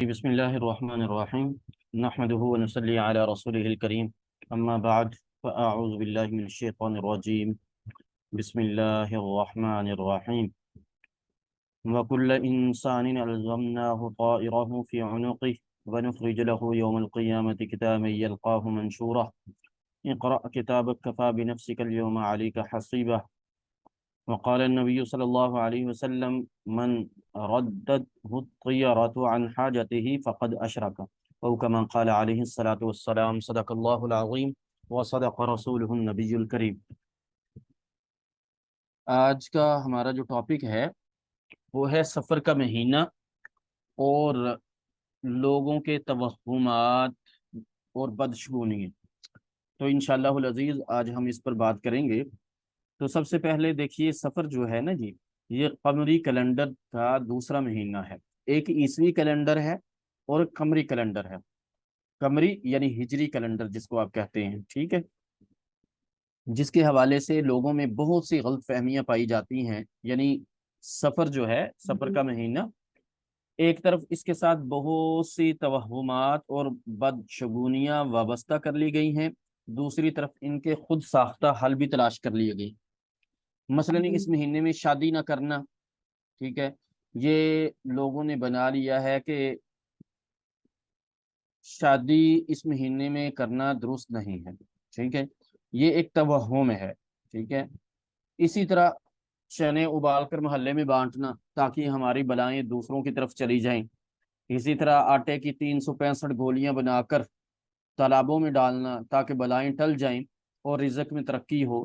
بسم الله الرحمن الرحيم. نحمده ونصلي على رسوله الكريم. أما بعد فأعوذ بالله من الشيطان الرجيم. بسم الله الرحمن الرحيم. وكل إنسان ألزمناه طائره في عنقه ونخرج له يوم القيامة كتابا يلقاه منشورا. اقرأ كتابك كفى بنفسك اليوم عليك حصيبا. وقال النبي صلى الله عليه وسلم: من ردته الطيرة عن حاجته فقد أشرك، أو كما قال عليه الصلاة والسلام. صدق الله العظيم وصدق رسوله النبي الكريم. آج کا ہمارا جو ٹاپک ہے وہ ہے سفر کا مہینہ اور لوگوں کے توہمات اور بدشگونی. تو انشاءاللہ العزیز آج ہم اس پر بات کریں گے. تو سب سے پہلے دیکھیے، سفر جو ہے نا جی، یہ قمری کیلنڈر کا دوسرا مہینہ ہے. ایک عیسوی کیلنڈر ہے اور ایک قمری کیلنڈر ہے. قمری یعنی ہجری کیلنڈر جس کو آپ کہتے ہیں، ٹھیک ہے، جس کے حوالے سے لوگوں میں بہت سی غلط فہمیاں پائی جاتی ہیں. یعنی سفر جو ہے، سفر کا مہینہ، ایک طرف اس کے ساتھ بہت سی توہمات اور بدشگونیاں وابستہ کر لی گئی ہیں، دوسری طرف ان کے خود ساختہ حل بھی تلاش کر لیے گئے. مثلا اس مہینے میں شادی نہ کرنا، ٹھیک ہے، یہ لوگوں نے بنا لیا ہے کہ شادی اس مہینے میں کرنا درست نہیں ہے، ٹھیک ہے، یہ ایک توہم ہے، ٹھیک ہے. اسی طرح چنے ابال کر محلے میں بانٹنا تاکہ ہماری بلائیں دوسروں کی طرف چلی جائیں. اسی طرح آٹے کی 365 گولیاں بنا کر تالابوں میں ڈالنا تاکہ بلائیں ٹل جائیں اور رزق میں ترقی ہو.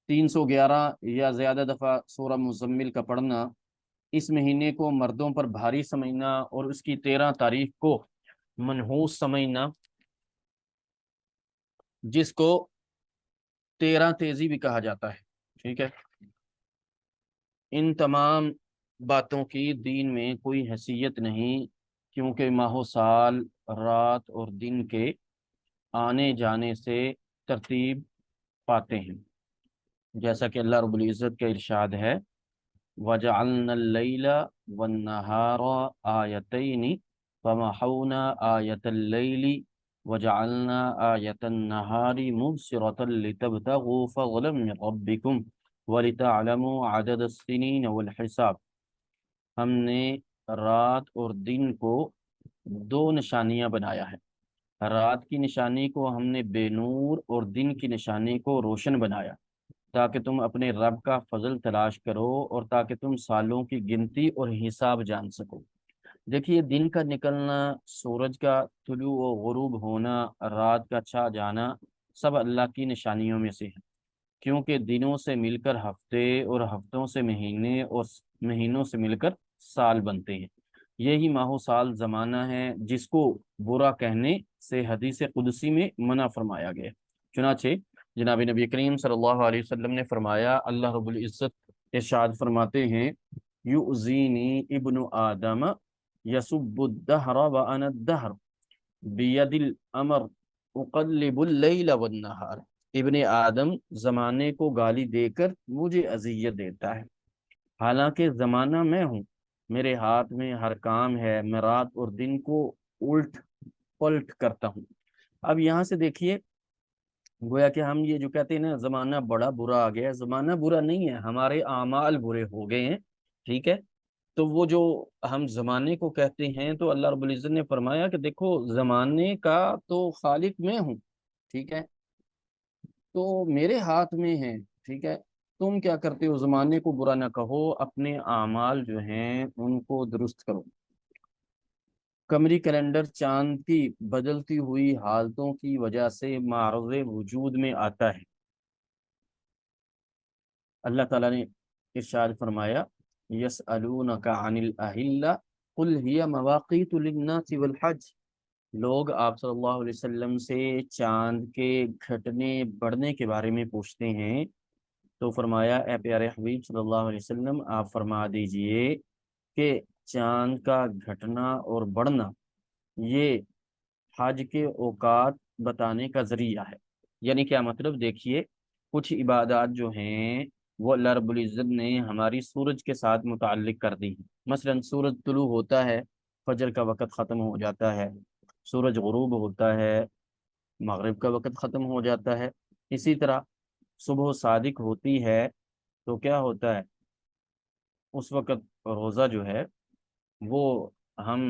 311 یا زیادہ دفعہ سورہ مزمل کا پڑھنا. اس مہینے کو مردوں پر بھاری سمجھنا اور اس کی 13 تاریخ کو منحوس سمجھنا، جس کو 13 تیزی بھی کہا جاتا ہے، ٹھیک ہے. ان تمام باتوں کی دین میں کوئی حیثیت نہیں، کیونکہ ماہ و سال، رات اور دن کے آنے جانے سے ترتیب پاتے ہیں. جیسا کہ اللہ رب العزت کا ارشاد ہے: وَجَعَلْنَا اللَّيْلَ وَالنَّهَارَ آیتین فَمَحَوْنَا آیَةَ اللَّيْلِ وَجَعَلْنَا آیَةَ النَّهَارِ مُبْصِرَةً لِتَبْتَغُوا فَضْلًا مِنْ رَبِّكُمْ وَلِتَعْلَمُوا عَدَدَ السِّنِينَ وَالْحِسَابَ. ہم نے رات اور دن کو دو نشانیاں بنایا ہے. رات کی نشانی کو ہم نے بے نور اور دن کی نشانی کو روشن بنایا تاکہ تم اپنے رب کا فضل تلاش کرو اور تاکہ تم سالوں کی گنتی اور حساب جان سکو. دیکھیے، دن کا نکلنا، سورج کا طلوع و غروب ہونا، رات کا چھا جانا، سب اللہ کی نشانیوں میں سے ہے. کیونکہ دنوں سے مل کر ہفتے اور ہفتوں سے مہینے اور مہینوں سے مل کر سال بنتے ہیں. یہی ماہ و سال زمانہ ہے جس کو برا کہنے سے حدیث قدسی میں منع فرمایا گیا. چنانچہ جناب نبی کریم صلی اللہ علیہ وسلم نے فرمایا، اللہ رب العزت ارشاد فرماتے ہیں: یؤذینی ابن آدم یسب الدہر وانا الدہر بید الامر اقلب اللیل والنہار. ابن آدم زمانے کو گالی دے کر مجھے اذیت دیتا ہے، حالانکہ زمانہ میں ہوں، میرے ہاتھ میں ہر کام ہے، میں رات اور دن کو الٹ پلٹ کرتا ہوں. اب یہاں سے دیکھیے، گویا کہ ہم یہ جو کہتے ہیں نا زمانہ بڑا برا آ گیا، زمانہ برا نہیں ہے، ہمارے اعمال برے ہو گئے ہیں، ٹھیک ہے. تو وہ جو ہم زمانے کو کہتے ہیں، تو اللہ رب العزت نے فرمایا کہ دیکھو، زمانے کا تو خالق میں ہوں، ٹھیک ہے، تو میرے ہاتھ میں ہے، ٹھیک ہے. تم کیا کرتے ہو؟ زمانے کو برا نہ کہو، اپنے اعمال جو ہیں ان کو درست کرو. قمری کیلنڈر چاند کی بدلتی ہوئی حالتوں کی وجہ سے معرض وجود میں آتا ہے. اللہ تعالیٰ نے ارشاد فرمایا: یسألونک عن الاہلہ قل ہی مواقیت للناس والحج. لوگ آپ صلی اللہ علیہ وسلم سے چاند کے گھٹنے بڑھنے کے بارے میں پوچھتے ہیں، تو فرمایا، اے پیارے حبیب صلی اللہ علیہ وسلم، آپ فرما دیجئے کہ چاند کا گھٹنا اور بڑھنا یہ حج کے اوقات بتانے کا ذریعہ ہے. یعنی کیا مطلب؟ دیکھیے، کچھ عبادات جو ہیں وہ اللہ رب العزت نے ہماری سورج کے ساتھ متعلق کر دی ہیں. مثلا سورج طلوع ہوتا ہے فجر کا وقت ختم ہو جاتا ہے، سورج غروب ہوتا ہے، مغرب کا وقت ختم ہو جاتا ہے۔ اسی طرح صبح صادق ہوتی ہے تو کیا ہوتا ہے، اس وقت روزہ جو ہے وہ ہم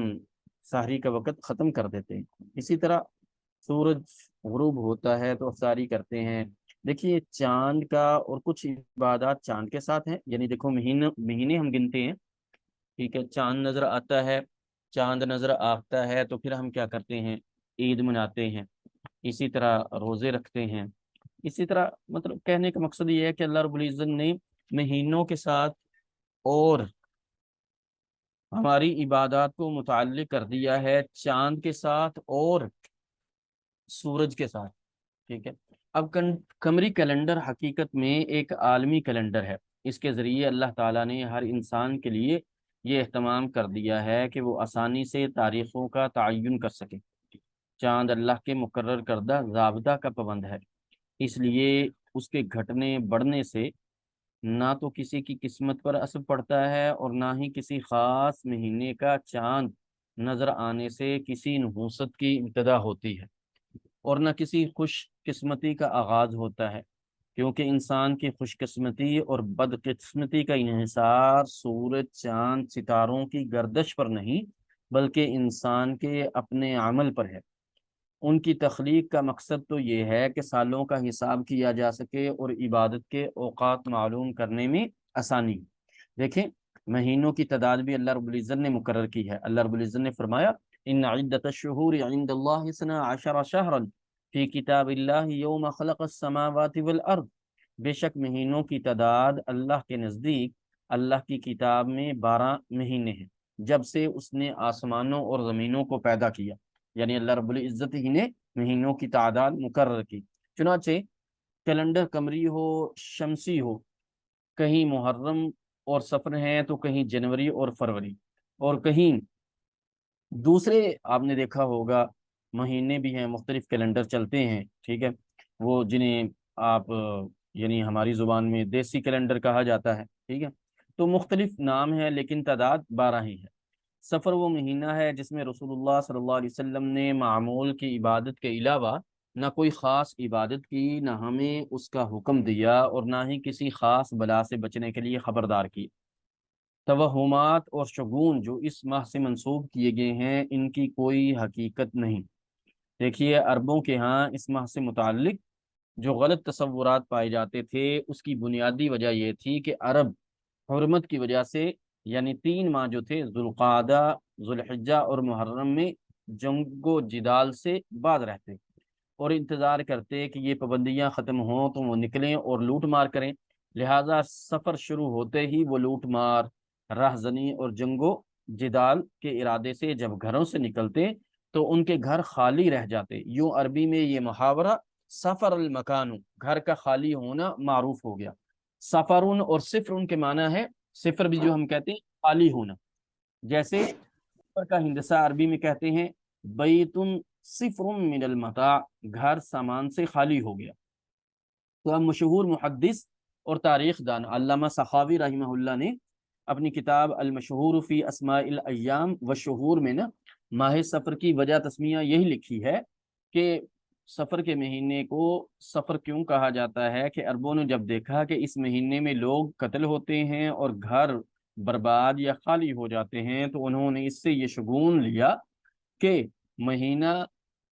سحری کا وقت ختم کر دیتے ہیں۔ اسی طرح سورج غروب ہوتا ہے تو افطاری کرتے ہیں۔ دیکھیے چاند کا اور کچھ عبادات چاند کے ساتھ ہیں، یعنی دیکھو مہینے ہم گنتے ہیں، ٹھیک ہے، چاند نظر آتا ہے، چاند نظر آتا ہے تو پھر ہم کیا کرتے ہیں، عید مناتے ہیں، اسی طرح روزے رکھتے ہیں۔ اسی طرح مطلب کہنے کا مقصد یہ ہے کہ اللہ رب العزت نے مہینوں کے ساتھ اور ہماری عبادات کو متعلق کر دیا ہے چاند کے ساتھ اور سورج کے ساتھ، ٹھیک ہے۔ اب قمری کیلنڈر حقیقت میں ایک عالمی کیلنڈر ہے، اس کے ذریعے اللہ تعالیٰ نے ہر انسان کے لیے یہ اہتمام کر دیا ہے کہ وہ آسانی سے تاریخوں کا تعین کر سکے۔ چاند اللہ کے مقرر کردہ ضابطہ کا پابند ہے، اس لیے اس کے گھٹنے بڑھنے سے نہ تو کسی کی قسمت پر اثر پڑتا ہے اور نہ ہی کسی خاص مہینے کا چاند نظر آنے سے کسی نحوست کی ابتدا ہوتی ہے اور نہ کسی خوش قسمتی کا آغاز ہوتا ہے، کیونکہ انسان کی خوش قسمتی اور بدقسمتی کا انحصار سورج، چاند، ستاروں کی گردش پر نہیں بلکہ انسان کے اپنے عمل پر ہے۔ ان کی تخلیق کا مقصد تو یہ ہے کہ سالوں کا حساب کیا جا سکے اور عبادت کے اوقات معلوم کرنے میں آسانی۔ دیکھیں مہینوں کی تعداد بھی اللہ رب العزت نے مقرر کی ہے۔ اللہ رب العزت نے فرمایا ان عدت الشہور عند اللہ 12 شہرا فی کتاب اللہ یوم خلق السماوات والارض، بے شک مہینوں کی تعداد اللہ کے نزدیک اللہ کی کتاب میں 12 مہینے ہیں جب سے اس نے آسمانوں اور زمینوں کو پیدا کیا، یعنی اللہ رب العزت ہی نے مہینوں کی تعداد مقرر کی۔ چنانچہ کیلنڈر قمری ہو شمسی ہو، کہیں محرم اور صفر ہیں تو کہیں جنوری اور فروری، اور کہیں دوسرے آپ نے دیکھا ہوگا مہینے بھی ہیں، مختلف کیلنڈر چلتے ہیں، ٹھیک ہے، وہ جنہیں آپ یعنی ہماری زبان میں دیسی کیلنڈر کہا جاتا ہے، ٹھیک ہے۔ تو مختلف نام ہے لیکن تعداد 12 ہی ہے۔ سفر وہ مہینہ ہے جس میں رسول اللہ صلی اللہ علیہ وسلم نے معمول کی عبادت کے علاوہ نہ کوئی خاص عبادت کی، نہ ہمیں اس کا حکم دیا اور نہ ہی کسی خاص بلا سے بچنے کے لیے خبردار کی۔ توہمات اور شگون جو اس ماہ سے منسوب کیے گئے ہیں ان کی کوئی حقیقت نہیں۔ دیکھیے عربوں کے ہاں اس ماہ سے متعلق جو غلط تصورات پائے جاتے تھے اس کی بنیادی وجہ یہ تھی کہ عرب حرمت کی وجہ سے یعنی 3 ماہ جو تھے ذوالقعدہ، ذوالحجہ اور محرم میں جنگ و جدال سے باز رہتے اور انتظار کرتے کہ یہ پابندیاں ختم ہوں تو وہ نکلیں اور لوٹ مار کریں، لہٰذا سفر شروع ہوتے ہی وہ لوٹ مار، راہزنی اور جنگ و جدال کے ارادے سے جب گھروں سے نکلتے تو ان کے گھر خالی رہ جاتے۔ یوں عربی میں یہ محاورہ سفر المکان، گھر کا خالی ہونا، معروف ہو گیا۔ سفرون اور صفر کے معنی ہے، صفر بھی جو ہم کہتے ہیں خالی ہونا، جیسے صفر کا ہندسہ عربی میں کہتے ہیں بیتن صفر من المتاع، گھر سامان سے خالی ہو گیا۔ تو اب مشہور محدث اور تاریخ دان علامہ سخاوی رحمہ اللہ نے اپنی کتاب المشہور فی اسماء الایام والشہور میں نا ماہ سفر کی وجہ تسمیہ یہی لکھی ہے کہ سفر کے مہینے کو سفر کیوں کہا جاتا ہے کہ عربوں نے جب دیکھا کہ اس مہینے میں لوگ قتل ہوتے ہیں اور گھر برباد یا خالی ہو جاتے ہیں تو انہوں نے اس سے یہ شگون لیا کہ مہینہ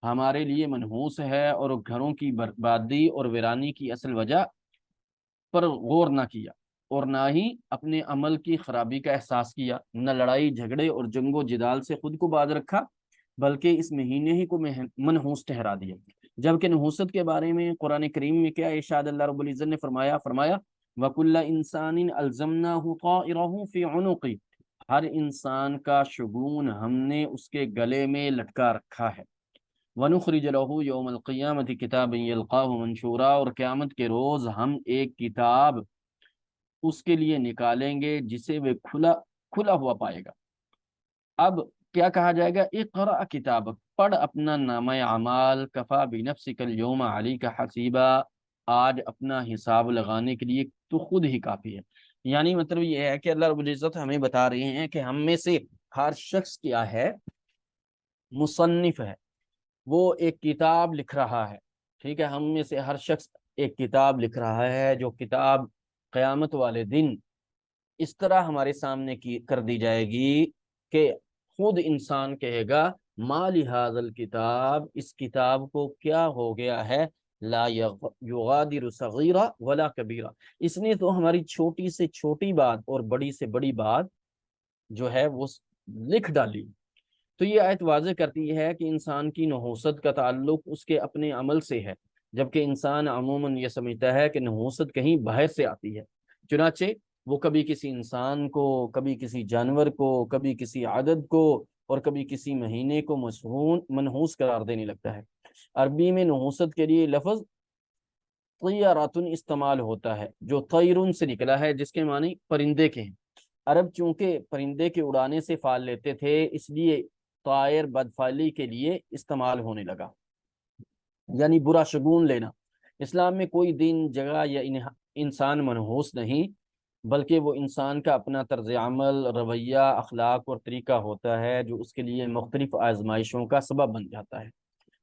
ہمارے لیے منحوس ہے اور گھروں کی بربادی اور ویرانی کی اصل وجہ پر غور نہ کیا اور نہ ہی اپنے عمل کی خرابی کا احساس کیا، نہ لڑائی جھگڑے اور جنگ و جدال سے خود کو باز رکھا بلکہ اس مہینے ہی کو منحوس ٹھہرا دیا۔ جبکہ نحوست کے بارے میں قرآن کریم میں کیا ارشاد اللہ رب العزت نے فرمایا وَكُلَّ إِنسَانٍ أَلْزَمْنَاهُ طَائِرَهُ فِي عُنُقِهِ، ہر انسان کا شگون ہم نے اس کے گلے میں لٹکا رکھا ہے۔ وَنُخْرِجُ لَهُ يَوْمَ الْقِيَامَةِ كِتَابًا يَلْقَاهُ مَنشُورًا، اور قیامت کے روز ہم ایک کتاب اس کے لیے نکالیں گے جسے وہ کھلا ہوا پائے گا۔ اب کیا کہا جائے گا، اقرأ کتابک، پڑھ اپنا نامہ اعمال، کفا بنفسک اليوم علیک حسیبا، آج اپنا حساب لگانے کے لیے تو خود ہی کافی ہے۔ یعنی مطلب یہ ہے کہ اللہ رب العزت ہمیں بتا رہے ہیں کہ ہم میں سے ہر شخص کیا ہے؟ مصنف ہے، وہ ایک کتاب لکھ رہا ہے، ٹھیک ہے، ہم میں سے ہر شخص ایک کتاب لکھ رہا ہے، جو کتاب قیامت والے دن اس طرح ہمارے سامنے کی کر دی جائے گی کہ خود انسان کہے گا ما لہذا الکتاب، اس کتاب کو کیا ہو گیا ہے، لا یغادر صغیرہ ولا کبیرہ، اس نے تو ہماری چھوٹی سے چھوٹی بات اور بڑی سے بڑی بات جو ہے وہ لکھ ڈالی۔ تو یہ آیت واضح کرتی ہے کہ انسان کی نحوست کا تعلق اس کے اپنے عمل سے ہے، جبکہ انسان عموماً یہ سمجھتا ہے کہ نحوست کہیں باہر سے آتی ہے، چنانچہ وہ کبھی کسی انسان کو، کبھی کسی جانور کو، کبھی کسی عدد کو، اور کبھی کسی مہینے کو منحوس قرار دینے لگتا ہے۔ عربی میں نحوست کے لیے لفظ طیاراتن استعمال ہوتا ہے، جو طیرن سے نکلا ہے، جس کے معنی پرندے کے ہیں۔ عرب چونکہ پرندے کے اڑانے سے فال لیتے تھے، اس لیے طائر بدفعلی کے لیے استعمال ہونے لگا، یعنی برا شگون لینا۔ اسلام میں کوئی دن، جگہ یا انسان منحوس نہیں، بلکہ وہ انسان کا اپنا طرز عمل، رویہ، اخلاق اور طریقہ ہوتا ہے، جو اس کے لیے مختلف آزمائشوں کا سبب بن جاتا ہے۔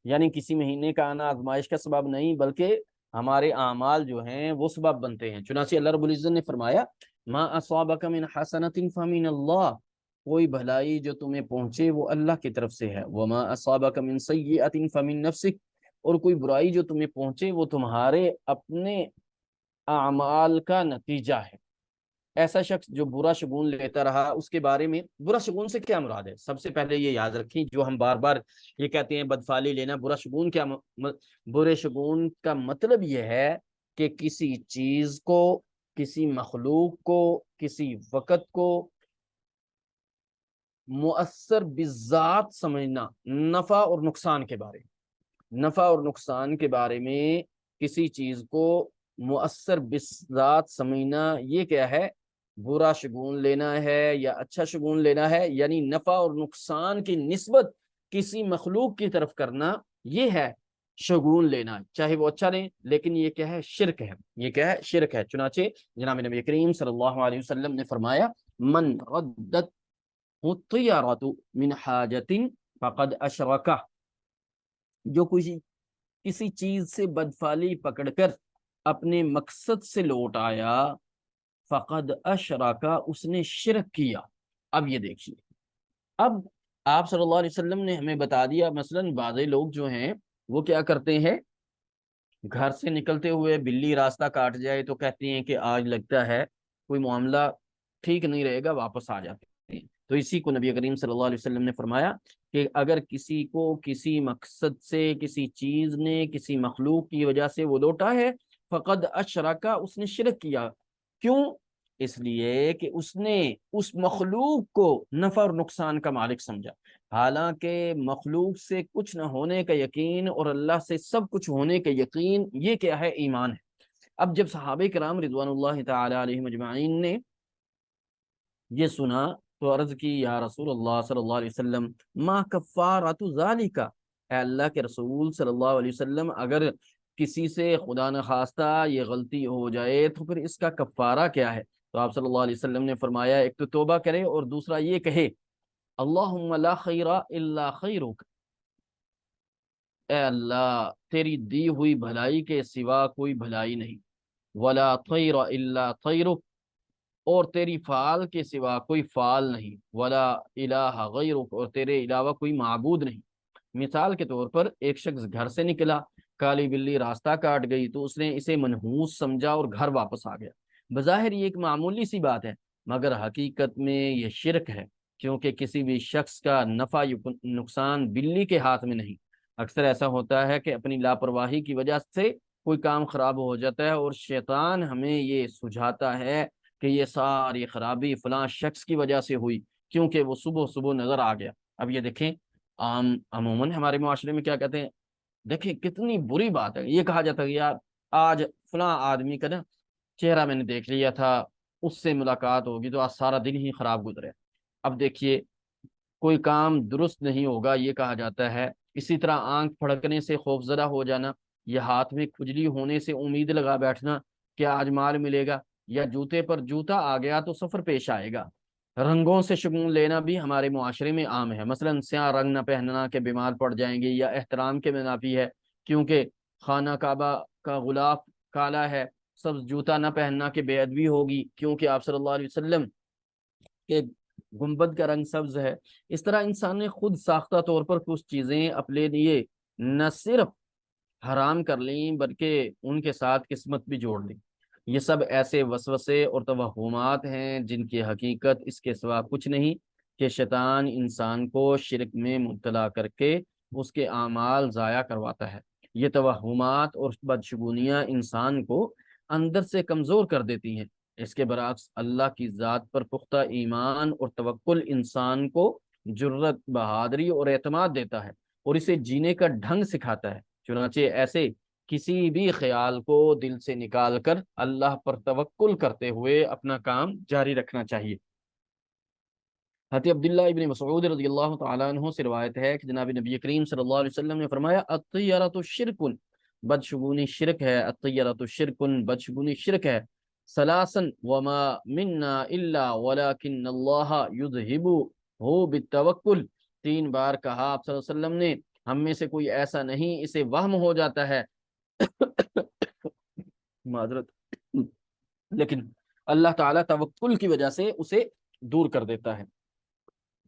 یعنی کسی مہینے کا آنا آزمائش کا سبب نہیں، بلکہ ہمارے اعمال جو ہیں وہ سبب بنتے ہیں۔ چنانچہ اللہ رب العزت نے فرمایا ما اصابک من حسنۃ فمن اللہ، کوئی بھلائی جو تمہیں پہنچے وہ اللہ کی طرف سے ہے، وما اصابک من سیئۃ فمن نفسک، اور کوئی برائی جو تمہیں پہنچے وہ تمہارے اپنے اعمال کا نتیجہ ہے۔ ایسا شخص جو برا شگون لیتا رہا، اس کے بارے میں برا شگون سے کیا مراد ہے؟ سب سے پہلے یہ یاد رکھیں، جو ہم بار بار یہ کہتے ہیں بدفعلی لینا، برا شگون کیا برے شگون کا مطلب یہ ہے کہ کسی چیز کو، کسی مخلوق کو، کسی وقت کو مؤثر بالذات سمجھنا، نفع اور نقصان کے بارے میں، نفع اور نقصان کے بارے میں کسی چیز کو مؤثر بالذات سمجھنا، یہ کیا ہے؟ برا شگون لینا ہے یا اچھا شگون لینا ہے، یعنی نفع اور نقصان کی نسبت کسی مخلوق کی طرف کرنا، یہ ہے شگون لینا، چاہے وہ اچھا لیں، لیکن یہ کیا ہے؟ شرک ہے، یہ کیا ہے؟ شرک ہے۔ چنانچہ جناب نبی کریم صلی اللہ علیہ وسلم نے فرمایا من ردت الطیارۃ من حاجت فقد اشرکہ، جو کسی چیز سے بدفعلی پکڑ کر اپنے مقصد سے لوٹ آیا، فقد اشرکا، اس نے شرک کیا۔ اب یہ دیکھیے، اب آپ صلی اللہ علیہ وسلم نے ہمیں بتا دیا، مثلا بعض لوگ جو ہیں وہ کیا کرتے ہیں، گھر سے نکلتے ہوئے بلی راستہ کاٹ جائے تو کہتے ہیں کہ آج لگتا ہے کوئی معاملہ ٹھیک نہیں رہے گا، واپس آ جاتے ہیں۔ تو اسی کو نبی کریم صلی اللہ علیہ وسلم نے فرمایا کہ اگر کسی کو کسی مقصد سے، کسی چیز نے، کسی مخلوق کی وجہ سے وہ لوٹا ہے، فقد اشرکا، اس نے شرک کیا۔ کیوں؟ اس لیے کہ اس نے اس مخلوق کو نفع اور نقصان کا مالک سمجھا، حالانکہ مخلوق سے کچھ نہ ہونے کا یقین اور اللہ سے سب کچھ ہونے کا یقین، یہ کیا ہے؟ ایمان ہے۔ اب جب صحابہ کرام رضوان اللہ تعالی علیہم اجمعین نے یہ سنا تو عرض کی یا رسول اللہ صلی اللہ علیہ وسلم ما کفارۃ ذالک، اے اللہ کے رسول صلی اللہ علیہ وسلم، اگر کسی سے خدا نخواستہ یہ غلطی ہو جائے تو پھر اس کا کفارہ کیا ہے؟ تو آپ صلی اللہ علیہ وسلم نے فرمایا ایک تو توبہ کرے، اور دوسرا یہ کہے اللہم لا خیر الا خیرک، اے اللہ تیری دی ہوئی بھلائی کے سوا کوئی بھلائی نہیں، ولا طیر الا طیرک، اور تیری فعال کے سوا کوئی فعال نہیں، ولا الہ غیرک، اور تیرے علاوہ کوئی معبود نہیں۔ مثال کے طور پر ایک شخص گھر سے نکلا، کالی بلی راستہ کاٹ گئی تو اس نے اسے منحوس سمجھا اور گھر واپس آ گیا۔ بظاہر یہ ایک معمولی سی بات ہے، مگر حقیقت میں یہ شرک ہے، کیونکہ کسی بھی شخص کا نفع نقصان بلی کے ہاتھ میں نہیں۔ اکثر ایسا ہوتا ہے کہ اپنی لاپرواہی کی وجہ سے کوئی کام خراب ہو جاتا ہے، اور شیطان ہمیں یہ سجھاتا ہے کہ یہ ساری خرابی فلاں شخص کی وجہ سے ہوئی، کیونکہ وہ صبح صبح نظر آ گیا۔ اب یہ دیکھیں، عموماً ہمارے معاشرے میں کیا کہتے ہیں، دیکھیں کتنی بری بات ہے، یہ کہا جاتا ہے کہ یار آج فلاں آدمی کا نا چہرہ میں نے دیکھ لیا تھا، اس سے ملاقات ہوگی تو آج سارا دن ہی خراب گزرے۔ اب دیکھیے کوئی کام درست نہیں ہوگا یہ کہا جاتا ہے، اسی طرح آنکھ پھڑکنے سے خوفزدہ ہو جانا، یہ ہاتھ میں کھجلی ہونے سے امید لگا بیٹھنا کہ آج مال ملے گا، یا جوتے پر جوتا آ گیا تو سفر پیش آئے گا، رنگوں سے شگون لینا بھی ہمارے معاشرے میں عام ہے، مثلا سیاہ رنگ نہ پہننا کہ بیمار پڑ جائیں گے یا احترام کے منافی ہے، کیونکہ خانہ کعبہ کا غلاف کالا ہے، سبز جوتا نہ پہننا کہ بے ادبی ہوگی کیونکہ آپ صلی اللہ علیہ وسلم کے گنبد کا رنگ سبز ہے۔ اس طرح انسان نے خود ساختہ طور پر کچھ چیزیں اپنے لیے نہ صرف حرام کر لیں بلکہ ان کے ساتھ قسمت بھی جوڑ لی۔ یہ سب ایسے وسوسے اور توہمات ہیں جن کی حقیقت اس کے سوا کچھ نہیں کہ شیطان انسان کو شرک میں مبتلا کر کے اس کے اعمال ضائع کرواتا ہے۔ یہ توہمات اور بدشگونیاں انسان کو اندر سے کمزور کر دیتی ہیں۔ اس کے برعکس اللہ کی ذات پر پختہ ایمان اور توکل انسان کو جرت، بہادری اور اعتماد دیتا ہے اور اسے جینے کا ڈھنگ سکھاتا ہے۔ چنانچہ ایسے کسی بھی خیال کو دل سے نکال کر اللہ پر توکل کرتے ہوئے اپنا کام جاری رکھنا چاہیے۔ حضرت عبداللہ ابن مسعود رضی اللہ تعالیٰ عنہ سے روایت ہے کہ جناب نبی کریم صلی اللہ علیہ وسلم نے فرمایا الطیرۃ شرک، بدشگونی شرک ہے، الطیرۃ شرک، بدشگونی شرک ہے، سلاسن وما منا الا ولکن اللہ یذہبہ بالتوکل، 3 بار کہا آپ صلی اللہ علیہ وسلم نے، ہم میں سے کوئی ایسا نہیں اسے وہم ہو جاتا ہے معذرت، لیکن اللہ تعالیٰ توکل کی وجہ سے اسے دور کر دیتا ہے۔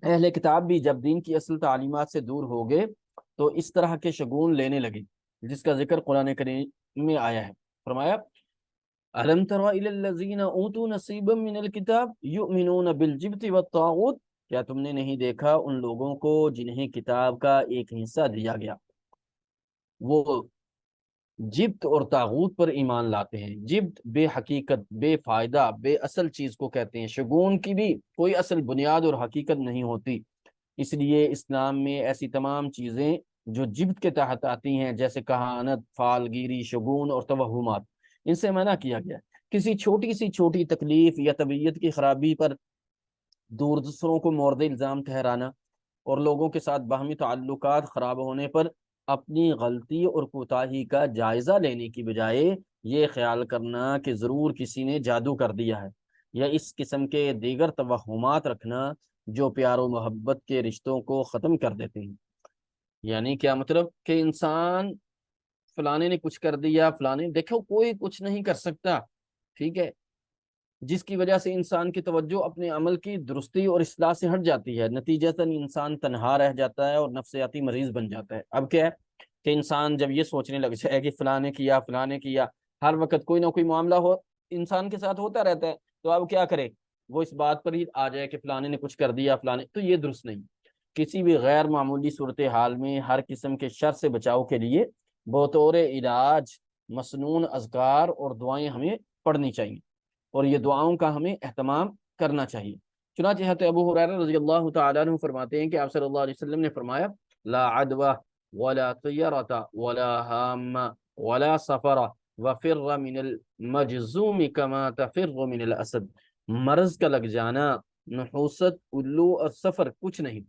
اہل کتاب بھی جب دین کی اصل تعلیمات سے دور ہو گئے تو اس طرح کے شگون لینے لگے جس کا ذکر قرآن کریم میں آیا ہے۔ فرمایا أَلَمْ تَرَ إِلَى الَّذِينَ أُوتُوا نَصِيبًا مِنَ الْكِتَابِ يُؤْمِنُونَ بِالْجِبْتِ وَالطَّاغُوتِ، کیا تم نے نہیں دیکھا ان لوگوں کو جنہیں کتاب کا ایک حصہ دیا گیا، وہ جبت اور طاغوت پر ایمان لاتے ہیں۔ جبت بے حقیقت، بے فائدہ، بے اصل چیز کو کہتے ہیں۔ شگون کی بھی کوئی اصل بنیاد اور حقیقت نہیں ہوتی، اس لیے اسلام میں ایسی تمام چیزیں جو جبت کے تحت آتی ہیں جیسے کہانت، فالگیری، شگون اور توہمات، ان سے منع کیا گیا ہے۔ کسی چھوٹی سی چھوٹی تکلیف یا طبیعت کی خرابی پر دوسروں کو مورد الزام ٹھہرانا اور لوگوں کے ساتھ باہمی تعلقات خراب ہونے پر اپنی غلطی اور کوتاہی کا جائزہ لینے کی بجائے یہ خیال کرنا کہ ضرور کسی نے جادو کر دیا ہے، یا اس قسم کے دیگر توہمات رکھنا جو پیار و محبت کے رشتوں کو ختم کر دیتے ہیں۔ یعنی کیا مطلب کہ انسان فلانے نے کچھ کر دیا، فلانے دیکھو کوئی کچھ نہیں کر سکتا، ٹھیک ہے، جس کی وجہ سے انسان کی توجہ اپنے عمل کی درستی اور اصلاح سے ہٹ جاتی ہے، نتیجتاً انسان تنہا رہ جاتا ہے اور نفسیاتی مریض بن جاتا ہے۔ اب کیا ہے کہ انسان جب یہ سوچنے لگ جائے کہ فلانے کیا، ہر وقت کوئی نہ کوئی معاملہ ہو انسان کے ساتھ ہوتا رہتا ہے، تو اب کیا کرے، وہ اس بات پر ہی آ جائے کہ فلانے نے کچھ کر دیا فلانے، تو یہ درست نہیں۔ کسی بھی غیر معمولی صورتحال میں ہر قسم کے شر سے بچاؤ کے لیے بطور علاج مسنون اذکار اور دعائیں ہمیں پڑھنی چاہیے اور یہ دعاؤں کا ہمیں اہتمام کرنا چاہیے۔ چنانچہ حضرت ابو ہریرہ رضی اللہ تعالیٰ عنہ فرماتے ہیں کہ آپ صلی اللہ علیہ وسلم نے فرمایا لا عدوى ولا طیرة ولا ہام ولا سفر وفر من المجزوم كما تفر من الاسد، مرض کا لگ جانا، نحوست، الو اور سفر کچھ نہیں،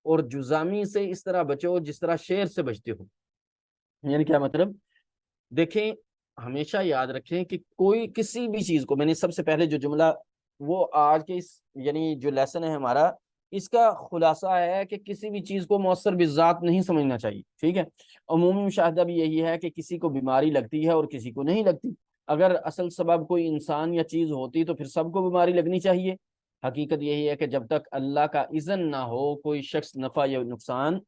اور جزامی سے اس طرح بچو جس طرح شیر سے بچتے ہو۔ یعنی کیا مطلب، دیکھیں ہمیشہ یاد رکھیں کہ کوئی کسی بھی چیز کو، میں نے سب سے پہلے جو جملہ وہ آج کے اس یعنی جو لیسن ہے ہمارا، اس کا خلاصہ ہے کہ کسی بھی چیز کو مؤثر بذات نہیں سمجھنا چاہیے، ٹھیک ہے۔ عمومی مشاہدہ بھی یہی ہے کہ کسی کو بیماری لگتی ہے اور کسی کو نہیں لگتی، اگر اصل سبب کوئی انسان یا چیز ہوتی تو پھر سب کو بیماری لگنی چاہیے۔ حقیقت یہی ہے کہ جب تک اللہ کا اذن نہ ہو کوئی شخص نفع یا نقصان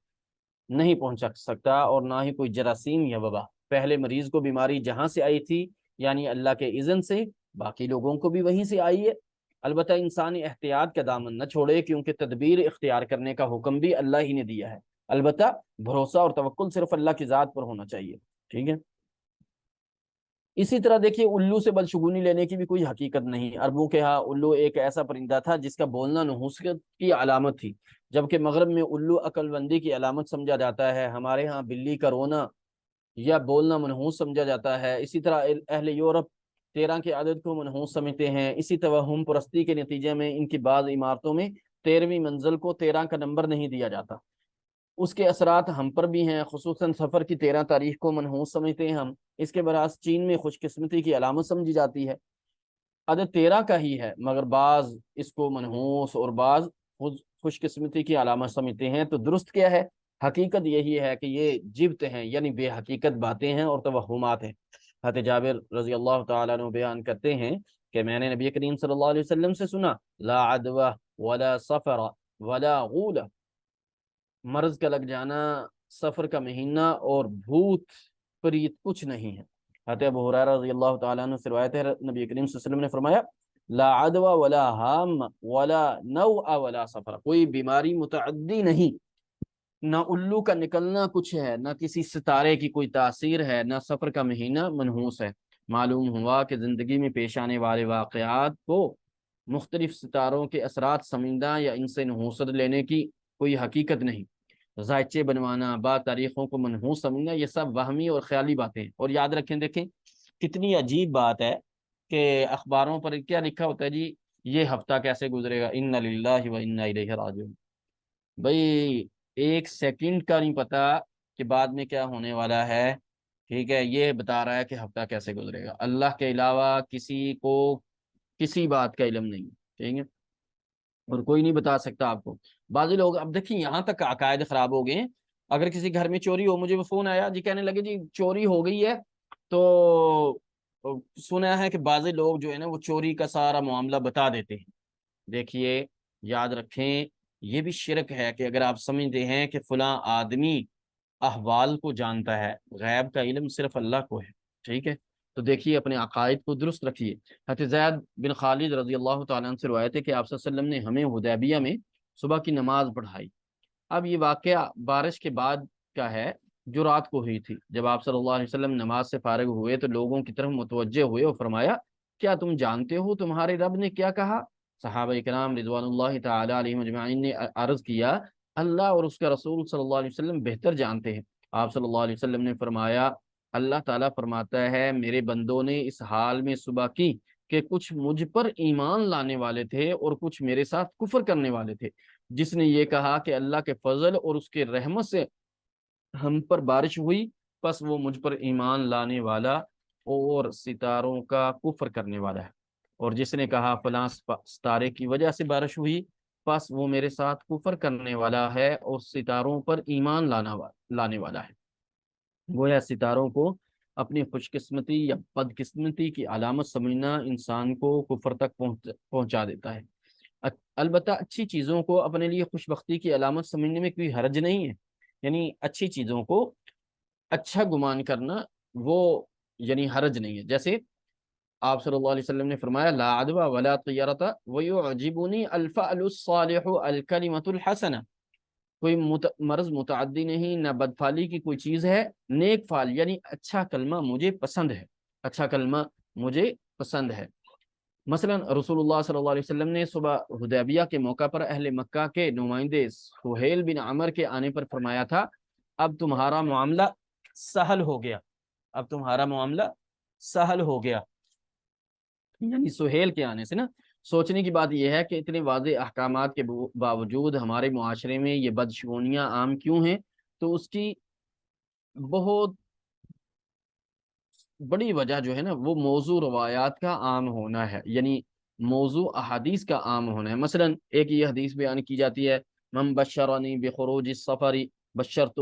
نہیں پہنچا سکتا، اور نہ ہی کوئی جراثیم یا وبا۔ پہلے مریض کو بیماری جہاں سے آئی تھی یعنی اللہ کے اذن سے، باقی لوگوں کو بھی وہیں سے آئی ہے۔ البتہ انسانی احتیاط کا دامن نہ چھوڑے کیونکہ تدبیر اختیار کرنے کا حکم بھی اللہ ہی نے دیا ہے، البتہ بھروسہ اور توکل صرف اللہ کی ذات پر ہونا چاہیے، ٹھیک ہے۔ اسی طرح دیکھیے الو سے بدشگونی لینے کی بھی کوئی حقیقت نہیں۔ عربوں کے ہاں الو ایک ایسا پرندہ تھا جس کا بولنا نحوست کی علامت تھی، جبکہ مغرب میں الو عقل مندی کی علامت سمجھا جاتا ہے۔ ہمارے ہاں بلی کا رونا یا بولنا منحوس سمجھا جاتا ہے۔ اسی طرح اہل یورپ 13 کے عدد کو منحوس سمجھتے ہیں۔ اسی توہم پرستی کے نتیجے میں ان کی بعض عمارتوں میں 13ویں منزل کو 13 کا نمبر نہیں دیا جاتا، اس کے اثرات ہم پر بھی ہیں، خصوصاً سفر کی 13 تاریخ کو منحوس سمجھتے ہیں ہم۔ اس کے برعکس چین میں خوش قسمتی کی علامت سمجھی جاتی ہے۔ عدد 13 کا ہی ہے، مگر بعض اس کو منحوس اور بعض خود خوش قسمتی کی علامت سمجھتے ہیں۔ تو درست کیا ہے؟ حقیقت یہی ہے کہ یہ جبت ہیں، یعنی بے حقیقت باتیں ہیں اور توہمات ہیں۔ حضرت جابر رضی اللہ تعالیٰ عنہ بیان کرتے ہیں کہ میں نے نبی کریم صلی اللہ علیہ وسلم سے سنا، لا عدوہ ولا سفر ولا غولہ، مرض کا لگ جانا، سفر کا مہینہ اور بھوت پریت کچھ نہیں ہے۔ حضرت ابو ہریرہ رضی اللہ تعالیٰ عنہ سے روایت ہے، نبی کریم صلی اللہ علیہ وسلم نے فرمایا، لا عدوى ولا حام ولا نوء ولا سفر، کوئی بیماری متعدی نہیں، نہ الو کا نکلنا کچھ ہے، نہ کسی ستارے کی کوئی تاثیر ہے، نہ سفر کا مہینہ منحوس ہے۔ معلوم ہوا کہ زندگی میں پیش آنے والے واقعات کو مختلف ستاروں کے اثرات سمجھنا یا ان سے نحوست لینے کی کوئی حقیقت نہیں۔ ذائچے بنوانا، بعض تاریخوں کو منحوس سمجھنا، یہ سب وہمی اور خیالی باتیں ہیں۔ اور یاد رکھیں، دیکھیں کتنی عجیب بات ہے کہ اخباروں پر کیا لکھا ہوتا ہے جی، یہ ہفتہ کیسے گزرے گا، انا للہ و انا الیہ راجعون۔ بھائی ایک سیکنڈ کا نہیں پتا کہ بعد میں کیا ہونے والا ہے، ٹھیک ہے؟ یہ بتا رہا ہے کہ ہفتہ کیسے گزرے گا۔ اللہ کے علاوہ کسی کو کسی بات کا علم نہیں، ٹھیک ہے؟ اور کوئی نہیں بتا سکتا آپ کو۔ بعض لوگ اب دیکھیں یہاں تک عقائد خراب ہو گئے ہیں، اگر کسی گھر میں چوری ہو، مجھے وہ فون آیا جی، کہنے لگے جی چوری ہو گئی ہے، تو سنا ہے کہ بعض لوگ جو ہے نا وہ چوری کا سارا معاملہ بتا دیتے ہیں۔ دیکھیے یاد رکھیں، یہ بھی شرک ہے کہ اگر آپ سمجھتے ہیں کہ فلاں آدمی احوال کو جانتا ہے، غیب کا علم صرف اللہ کو ہے، ٹھیک ہے؟ تو دیکھیے اپنے عقائد کو درست رکھیے۔ حضرت زید بن خالد رضی اللہ تعالیٰ عنہ سے روایت ہے کہ آپ صلی اللہ علیہ وسلم نے ہمیں حدیبیہ میں صبح کی نماز پڑھائی۔ اب یہ واقعہ بارش کے بعد کا ہے جو رات کو ہوئی تھی۔ جب آپ صلی اللہ علیہ وسلم نماز سے فارغ ہوئے تو لوگوں کی طرف متوجہ ہوئے اور فرمایا، کیا تم جانتے ہو تمہارے رب نے کیا کہا؟ صحابہ کرام رضوان اللہ تعالی علیہم اجمعین نے عرض کیا، اللہ اور اس کا رسول صلی اللہ علیہ وسلم بہتر جانتے ہیں۔ آپ صلی اللہ علیہ وسلم نے فرمایا، اللہ تعالیٰ فرماتا ہے، میرے بندوں نے اس حال میں صبح کی کہ کچھ مجھ پر ایمان لانے والے تھے اور کچھ میرے ساتھ کفر کرنے والے تھے۔ جس نے یہ کہا کہ اللہ کے فضل اور اس کے رحمت سے ہم پر بارش ہوئی، پس وہ مجھ پر ایمان لانے والا اور ستاروں کا کفر کرنے والا ہے۔ اور جس نے کہا فلاں ستارے کی وجہ سے بارش ہوئی، پس وہ میرے ساتھ کفر کرنے والا ہے اور ستاروں پر ایمان لانے والا ہے۔ گویا ستاروں کو اپنی خوش قسمتی یا بد قسمتی کی علامت سمجھنا انسان کو کفر تک پہنچا دیتا ہے۔ البتہ اچھی چیزوں کو اپنے لیے خوش بختی کی علامت سمجھنے میں کوئی حرج نہیں ہے، یعنی اچھی چیزوں کو اچھا گمان کرنا وہ یعنی حرج نہیں ہے۔ جیسے آپ صلی اللہ علیہ وسلم نے فرمایا، لا عدوى ولا طیرۃ ویعجبنی الفعل الصالح الکلمۃ الحسنہ، کوئی مرض متعدی نہیں، نہ بدفعلی کی کوئی چیز ہے، نیک فعل یعنی اچھا کلمہ مجھے پسند ہے، اچھا کلمہ مجھے پسند ہے۔ مثلا رسول اللہ صلی اللہ علیہ وسلم نے صبح حدیبیہ کے موقع پر اہل مکہ کے نمائندے سہیل بن عمر کے آنے پر فرمایا تھا، اب تمہارا معاملہ سہل ہو گیا، اب تمہارا معاملہ سہل ہو گیا، یعنی سہیل کے آنے سے نا۔ سوچنے کی بات یہ ہے کہ اتنے واضح احکامات کے باوجود ہمارے معاشرے میں یہ بدشگونیاں عام کیوں ہیں؟ تو اس کی بہت بڑی وجہ جو ہے نا وہ موضوع روایات کا عام ہونا ہے، یعنی موضوع احادیث کا عام ہونا ہے۔ مثلا ایک یہ حدیث بیان کی جاتی ہے، من بشرنی بخروج السفر بشرتہ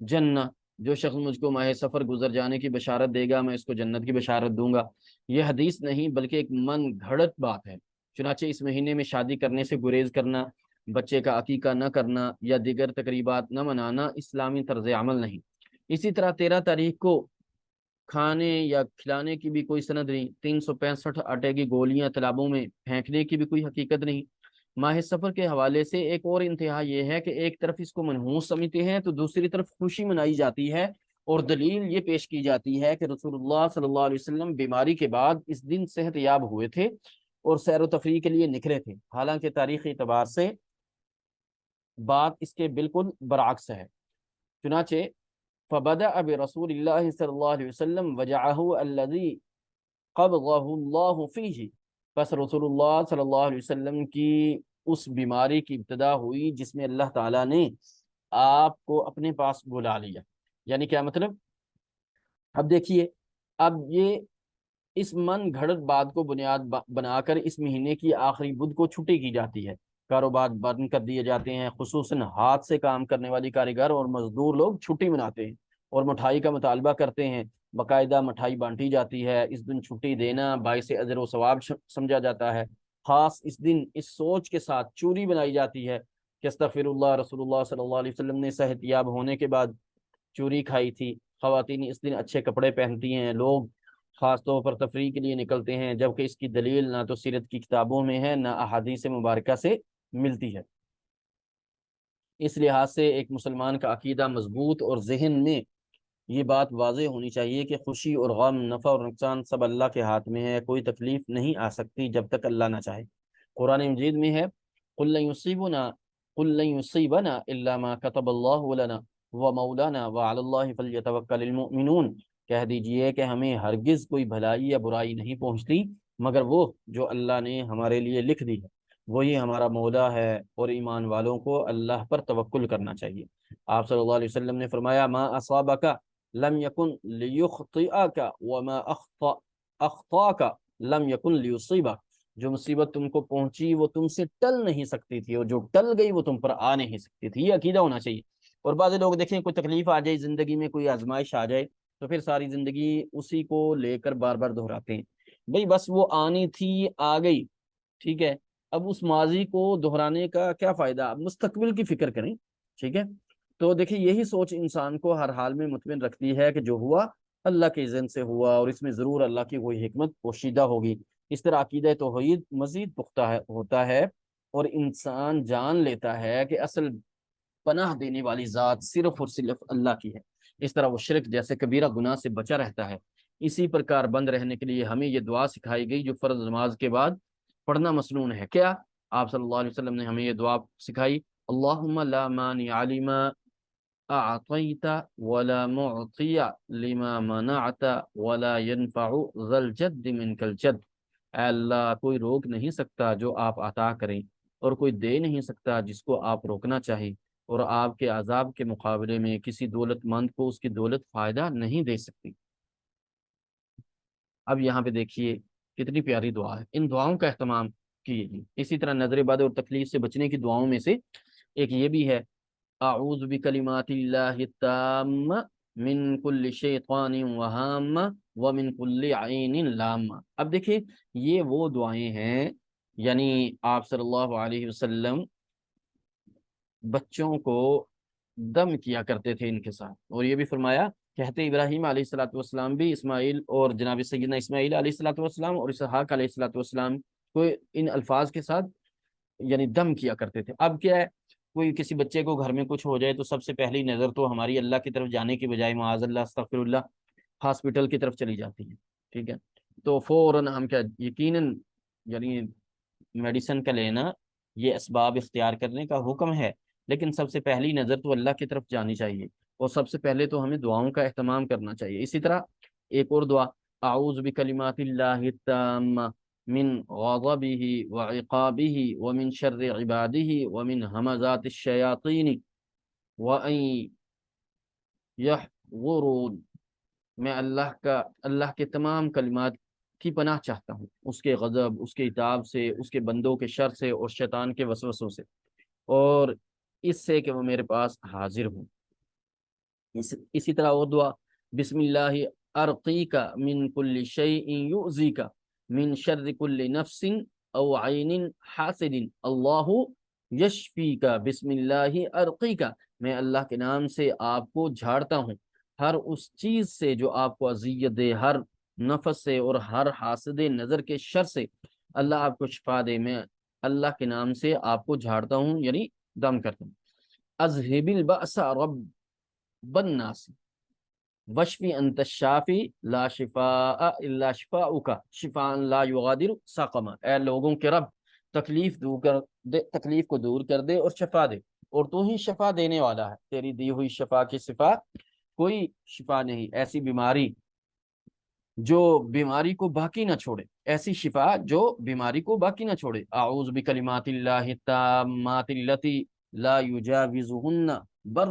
جنہ، جو شخص مجھ کو ماہ سفر گزر جانے کی بشارت دے گا میں اس کو جنت کی بشارت دوں گا۔ یہ حدیث نہیں بلکہ ایک من گھڑت بات ہے۔ چنانچہ اس مہینے میں شادی کرنے سے گریز کرنا، بچے کا عقیقہ نہ کرنا یا دیگر تقریبات نہ منانا اسلامی طرز عمل نہیں۔ اسی طرح 13 تاریخ کو کھانے یا کھلانے کی بھی کوئی سند نہیں، 365 آٹے کی گولیاں تالابوں میں پھینکنے کی بھی کوئی حقیقت نہیں۔ ماہ سفر کے حوالے سے ایک اور انتہا یہ ہے کہ ایک طرف اس کو منحوس سمجھتے ہیں تو دوسری طرف خوشی منائی جاتی ہے، اور دلیل یہ پیش کی جاتی ہے کہ رسول اللہ صلی اللہ علیہ وسلم بیماری کے بعد اس دن صحت یاب ہوئے تھے اور سیر و تفریح کے لیے نکلے تھے، حالانکہ تاریخی اعتبار سے بات اس کے بالکل برعکس ہے۔ چنانچہ فبدأ برسول اللہ صلی اللہ علیہ وسلم وجعہ الذی قبضہ اللہ فیہ، پس رسول اللہ صلی اللہ علیہ وسلم کی اس بیماری کی ابتدا ہوئی جس میں اللہ تعالیٰ نے آپ کو اپنے پاس بلا لیا۔ یعنی کیا مطلب؟ اب دیکھیے، اب یہ اس من گھڑت بات کو بنیاد بنا کر اس مہینے کی آخری بدھ کو چھٹی کی جاتی ہے، کاروبار بند کر دیے جاتے ہیں، خصوصاً ہاتھ سے کام کرنے والی کاریگر اور مزدور لوگ چھٹی مناتے ہیں اور مٹھائی کا مطالبہ کرتے ہیں، باقاعدہ مٹھائی بانٹی جاتی ہے۔ اس دن چھٹی دینا باعث اجر و ثواب سمجھا جاتا ہے۔ خاص اس دن اس سوچ کے ساتھ چوری بنائی جاتی ہے کہ استغفر اللہ، رسول اللہ صلی اللہ علیہ وسلم نے صحت یاب ہونے کے بعد چوری کھائی تھی۔ خواتین اس دن اچھے کپڑے پہنتی ہیں، لوگ خاص طور پر تفریح کے لیے نکلتے ہیں، جبکہ اس کی دلیل نہ تو سیرت کی کتابوں میں ہے نہ احادیث مبارکہ سے ملتی ہے۔ اس لحاظ سے ایک مسلمان کا عقیدہ مضبوط اور ذہن میں یہ بات واضح ہونی چاہیے کہ خوشی اور غم، نفع اور نقصان سب اللہ کے ہاتھ میں ہے، کوئی تکلیف نہیں آ سکتی جب تک اللہ نہ چاہے۔ قرآن مجید میں ہے قُل لَن يُصِيبُنَا قُل لَن يُصِيبَنَا إِلَّا مَا كَتَبَ اللَّهُ لَنَا وَمَوْلَانَا وَعَلَى اللَّهِ فَلْيَتَوَكَّلِ الْمُؤْمِنُونَ، کہہ دیجئے کہ ہمیں ہرگز کوئی بھلائی یا برائی نہیں پہنچتی مگر وہ جو اللہ نے ہمارے لیے لکھ دی ہے، وہی ہمارا مولا ہے، اور ایمان والوں کو اللہ پر توکل کرنا چاہیے۔ آپ صلی اللہ علیہ وسلم نے فرمایا ما اصابک لم یکن لیخطئک وما اخطاک لم یکن لیصیبک، جو مصیبت تم کو پہنچی وہ تم سے ٹل نہیں سکتی تھی، اور جو ٹل گئی وہ تم پر آ نہیں سکتی تھی۔ یہ عقیدہ ہونا چاہیے۔ اور بعض لوگ دیکھیں کوئی تکلیف آ جائے زندگی میں، کوئی آزمائش آ جائے تو پھر ساری زندگی اسی کو لے کر بار بار دہراتے ہیں۔ بھئی بس وہ آنی تھی، آ گئی، ٹھیک ہے، اب اس ماضی کو دہرانے کا کیا فائدہ، اب مستقبل کی فکر کریں، ٹھیک ہے۔ تو دیکھیں یہی سوچ انسان کو ہر حال میں مطمئن رکھتی ہے کہ جو ہوا اللہ کے اذن سے ہوا، اور اس میں ضرور اللہ کی کوئی حکمت پوشیدہ ہوگی۔ اس طرح عقیدہ توحید مزید پختہ ہوتا ہے، اور انسان جان لیتا ہے کہ اصل پناہ دینے والی ذات صرف اور صرف اللہ کی ہے۔ اس طرح وہ شرک جیسے کبیرہ گناہ سے بچا رہتا ہے۔ اسی پرکار بند رہنے کے لیے ہمیں یہ دعا سکھائی گئی جو فرض نماز کے بعد پڑھنا مسنون ہے۔ کیا؟ آپ صلی اللہ علیہ وسلم نے ہمیں یہ دعا سکھائی، اللہم لا مانع لما اعطیت ولا معطی لما منعت ولا ينفع ذا الجد منک الجد، اے اللہ کوئی روک نہیں سکتا جو آپ عطا کریں، اور کوئی دے نہیں سکتا جس کو آپ روکنا چاہیے، اور آپ کے عذاب کے مقابلے میں کسی دولت مند کو اس کی دولت فائدہ نہیں دے سکتی۔ اب یہاں پہ دیکھیے کتنی پیاری دعا ہے، ان دعاؤں کا اہتمام کیجیے۔ اسی طرح نظر بد اور تکلیف سے بچنے کی دعاؤں میں سے ایک یہ بھی ہے، اعوذ بکلمات اللہ التامہ من کل شیطان وہامہ ومن کل عین لامہ۔ اب دیکھیں یہ وہ دعائیں ہیں، یعنی آپ صلی اللہ علیہ وسلم بچوں کو دم کیا کرتے تھے ان کے ساتھ، اور یہ بھی فرمایا، کہتے ابراہیم علیہ الصلوۃ والسلام بھی اسماعیل اور جناب سیدنا اسماعیل علیہ الصلوۃ والسلام اور اسحاق علیہ الصلوۃ والسلام کو ان الفاظ کے ساتھ یعنی دم کیا کرتے تھے۔ اب کیا ہے، کوئی کسی بچے کو گھر میں کچھ ہو جائے تو سب سے پہلی نظر تو ہماری اللہ کی طرف جانے کی بجائے معاذ اللہ استغفر اللہ ہاسپٹل کی طرف چلی جاتی ہے، ٹھیک ہے۔ تو فوراً ہم کیا یقیناً یعنی میڈیسن کا لینا یہ اسباب اختیار کرنے کا حکم ہے، لیکن سب سے پہلی نظر تو اللہ کی طرف جانی چاہیے، اور سب سے پہلے تو ہمیں دعاؤں کا اہتمام کرنا چاہیے۔ اسی طرح ایک اور دعا، اعوذ بکلمات اللہ التامہ من غضبہ وعقابہ ومن شر عبادہ ومن ہمزات الشیاطین وان یحضرون، میں اللہ کے تمام کلمات کی پناہ چاہتا ہوں، اس کے غضب، اس کے عتاب سے، اس کے بندوں کے شر سے، اور شیطان کے وسوسوں سے، اور اس سے کہ وہ میرے پاس حاضر ہوں۔ اسی طرح اور دعا، بسم اللہ ارقیک من کل شیء یؤذیک من شر کل نفس او عین حاسد اللہ یشفیک، بسم اللہ ارقیک، میں اللہ کے نام سے آپ کو جھاڑتا ہوں ہر اس چیز سے جو آپ کو اذیت دے، ہر نفس سے اور ہر حاسد نظر کے شر سے، اللہ آپ کو شفا دے، میں اللہ کے نام سے آپ کو جھاڑتا ہوں یعنی دم کرتا ہوں۔ اذهب البأس رب الناس واشفی انت الشافی لا شفاء الا شفاؤک شفاء لا یغادر سقما، اے لوگوں کے رب تکلیف دور کر دے، تکلیف کو دور کر دے اور شفا دے، اور تو ہی شفا دینے والا ہے، تیری دی ہوئی شفا کی صفا کوئی شفا نہیں، ایسی بیماری جو بیماری کو باقی نہ چھوڑے، ایسی شفا جو بیماری کو باقی نہ چھوڑے۔ اعوذ بکلمات اللہ التامات التی لا یجاوزہن بر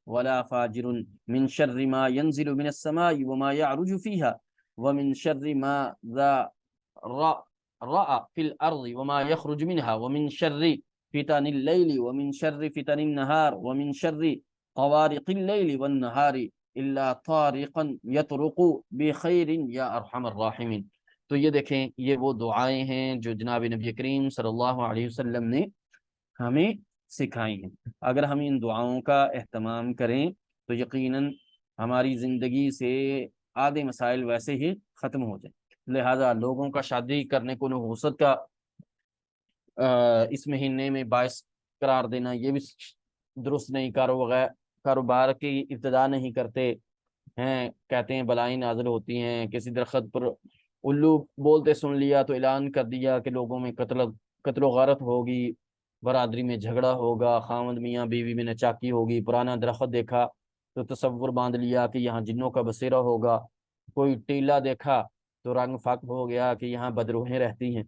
ولا فاجر من شر ما ينزل من السماء وما يعرج فيها ومن شر ما رأى في الأرض وما يخرج منها ومن شر فتن الليل ومن شر فتن النهار ومن شر طوارق الليل والنهار إلا طارقا يطرق بخير يا أرحم الراحمين۔ تو یہ دیکھیں، یہ وہ دعائیں ہیں جو جناب نبی کریم صلی اللہ علیہ وسلم نے ہمیں سکھائی ہیں۔ اگر ہم ان دعاؤں کا اہتمام کریں تو یقیناً ہماری زندگی سے آدھے مسائل ویسے ہی ختم ہو جائیں۔ لہذا لوگوں کا شادی کرنے کو نحوست کا اس مہینے میں باعث قرار دینا یہ بھی درست نہیں۔ کاروبار کی ابتدا نہیں کرتے ہیں، کہتے ہیں بلائیں نازل ہوتی ہیں، کسی درخت پر الو بولتے سن لیا تو اعلان کر دیا کہ لوگوں میں قتل و غارت ہوگی، برادری میں جھگڑا ہوگا، خاوند میاں بیوی میں نچاکی ہوگی، پرانا درخت دیکھا تو تصور باندھ لیا کہ یہاں جنوں کا بسیرا ہوگا، کوئی ٹیلا دیکھا تو رنگ فاق ہو گیا کہ یہاں بدروہیں رہتی ہیں۔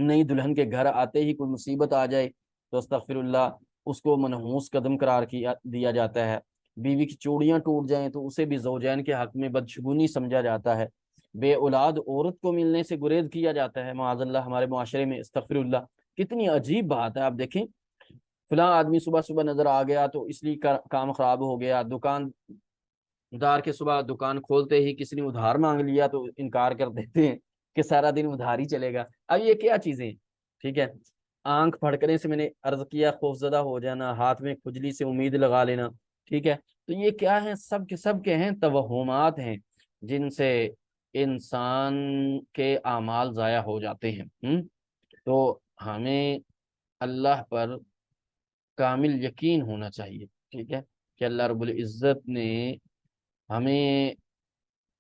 نئی دلہن کے گھر آتے ہی کوئی مصیبت آ جائے تو استغفر اللہ اس کو منحوس قدم قرار دیا جاتا ہے۔ بیوی کی چوڑیاں ٹوٹ جائیں تو اسے بھی زوجین کے حق میں بدشگونی سمجھا جاتا ہے۔ بے اولاد عورت کو ملنے سے گریز کیا جاتا ہے معاذ اللہ ہمارے معاشرے میں، استغفر اللہ۔ کتنی عجیب بات ہے، آپ دیکھیں فلاں آدمی صبح صبح نظر آ گیا تو اس لیے کام خراب ہو گیا، دکاندار کے صبح دکان کھولتے ہی کسی نے ادھار مانگ لیا تو انکار کر دیتے ہیں کہ سارا دن ادھار ہی چلے گا۔ اب یہ کیا چیزیں، ٹھیک ہے، آنکھ پھڑکنے سے میں نے عرض کیا خوفزدہ ہو جانا، ہاتھ میں کھجلی سے امید لگا لینا، ٹھیک ہے، تو یہ کیا ہے، سب کے ہیں توہمات ہیں جن سے انسان کے اعمال ضائع ہو جاتے ہیں۔ تو ہمیں اللہ پر کامل یقین ہونا چاہیے، ٹھیک ہے، کہ اللہ رب العزت نے ہمیں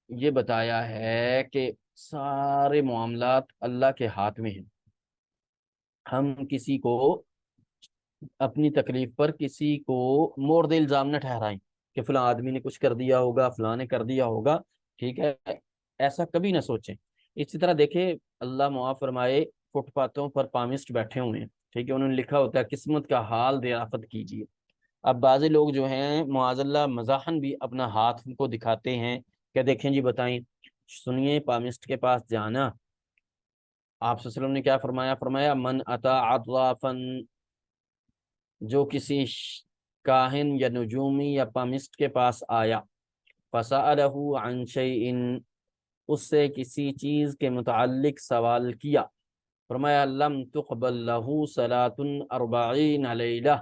یہ بتایا ہے کہ سارے معاملات اللہ کے ہاتھ میں ہیں۔ ہم کسی کو اپنی تکلیف پر کسی کو مورد الزام نہ ٹھہرائیں کہ فلاں آدمی نے کچھ کر دیا ہوگا، فلاں نے کر دیا ہوگا، ٹھیک ہے، ایسا کبھی نہ سوچیں۔ اسی طرح دیکھیں اللہ معاف فرمائے، فٹ پاتھوں پر پامسٹ بیٹھے ہوئے ہیں، ٹھیک ہے، انہوں نے لکھا ہوتا ہے قسمت کا حال دریافت کیجیے۔ اب بعض لوگ جو ہیں معاذ اللہ مزاحن بھی اپنا ہاتھ کو دکھاتے ہیں کہ دیکھیں جی بتائیں، سنیے پامسٹ کے پاس جانا، آپ صلی اللہ علیہ وسلم نے کیا فرمایا؟ فرمایا من اتا عطافا، جو کسی کاہن یا نجومی یا پامسٹ کے پاس آیا، فسألہ عن شیء، اس سے کسی چیز کے متعلق سوال کیا، فرمایا لم تقبل لہ صلاۃ 40 لیلہ،